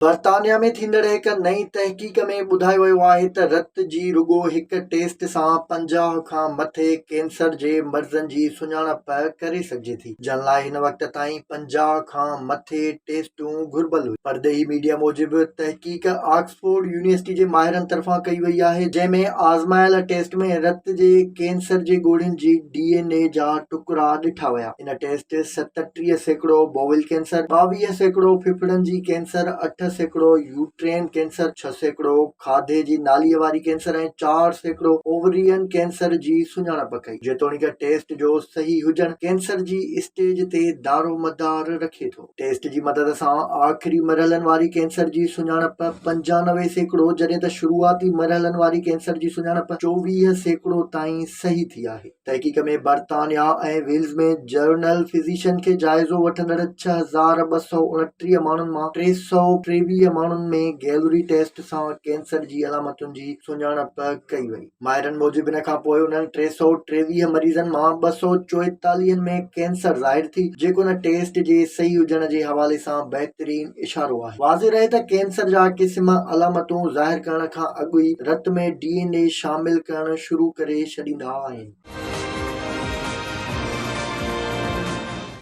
बर्तानिया में थींदड़ हिक नई तहक़ीक़ में ॿुधायो वियो आहे त रत जी रुॻो हिक टेस्ट सां 50 खां मथे कैंसर जे मर्ज़नि जी सुञाणप करे सघिजे थी, जंहिं लाइ हिन वक़्त ताईं 50 खां मथे टेस्टूं घुर्बल हुई। परदेही मीडिया मूजिबि तहक़ीक़ ऑक्सफोर्ड यूनिवर्सिटी जे माहिरनि तरफ़ां कई वई आहे, जंहिं में आज़मायल टेस्ट में रत जे कैंसर जे ॻोढ़ियुनि जी DNA जा टुकड़ा ॾिठा विया। इन टेस्ट 37% बोविल कैंसर, 22% फिफड़नि जी कैंसर, 8% यूट्रेन कैंसर, 6% खाधे जी नालीअ वारी कैंसर ऐं 4% ओवरियन कैंसर जी सुञाणप कई। जेतोणीकि टेस्ट जो सही हुजण कैंसर जी स्टेज ते दारो मदार रखे थो। टेस्ट जी मदद सां आख़िरी मरहलनि वारी कैंसर जी सुञाणप 95%, जॾहिं त शुरूआती मरहलनि वारी कैंसर जी सुञाणप 24% ताईं सही थी आहे। तहक़ीक़ में बर्तानिया ऐं वेल्स में जर्नल फिजिशियन खे जाइज़ो वठंदड़ 6229 माण्हुनि मां 323 माण्हुनि में गैलरी टेस्ट सां कैंसर जी अलामतुनि जी सुञाणप कई वई। माहिरनि मूजिबि इन खां पोइ उन्हनि 323 मरीज़नि मां 244 में कैंसर ज़ाहिर थी, जेको इन टेस्ट जे सही हुजण जे हवाले सां बहितरीन इशारो आहे। वाज़ेह रहे त कैंसर जा क़िस्म अलामतूं ज़ाहिर करण खां अॻु ई रत में DNA शामिल करणु शुरू करे छॾींदा आहिनि।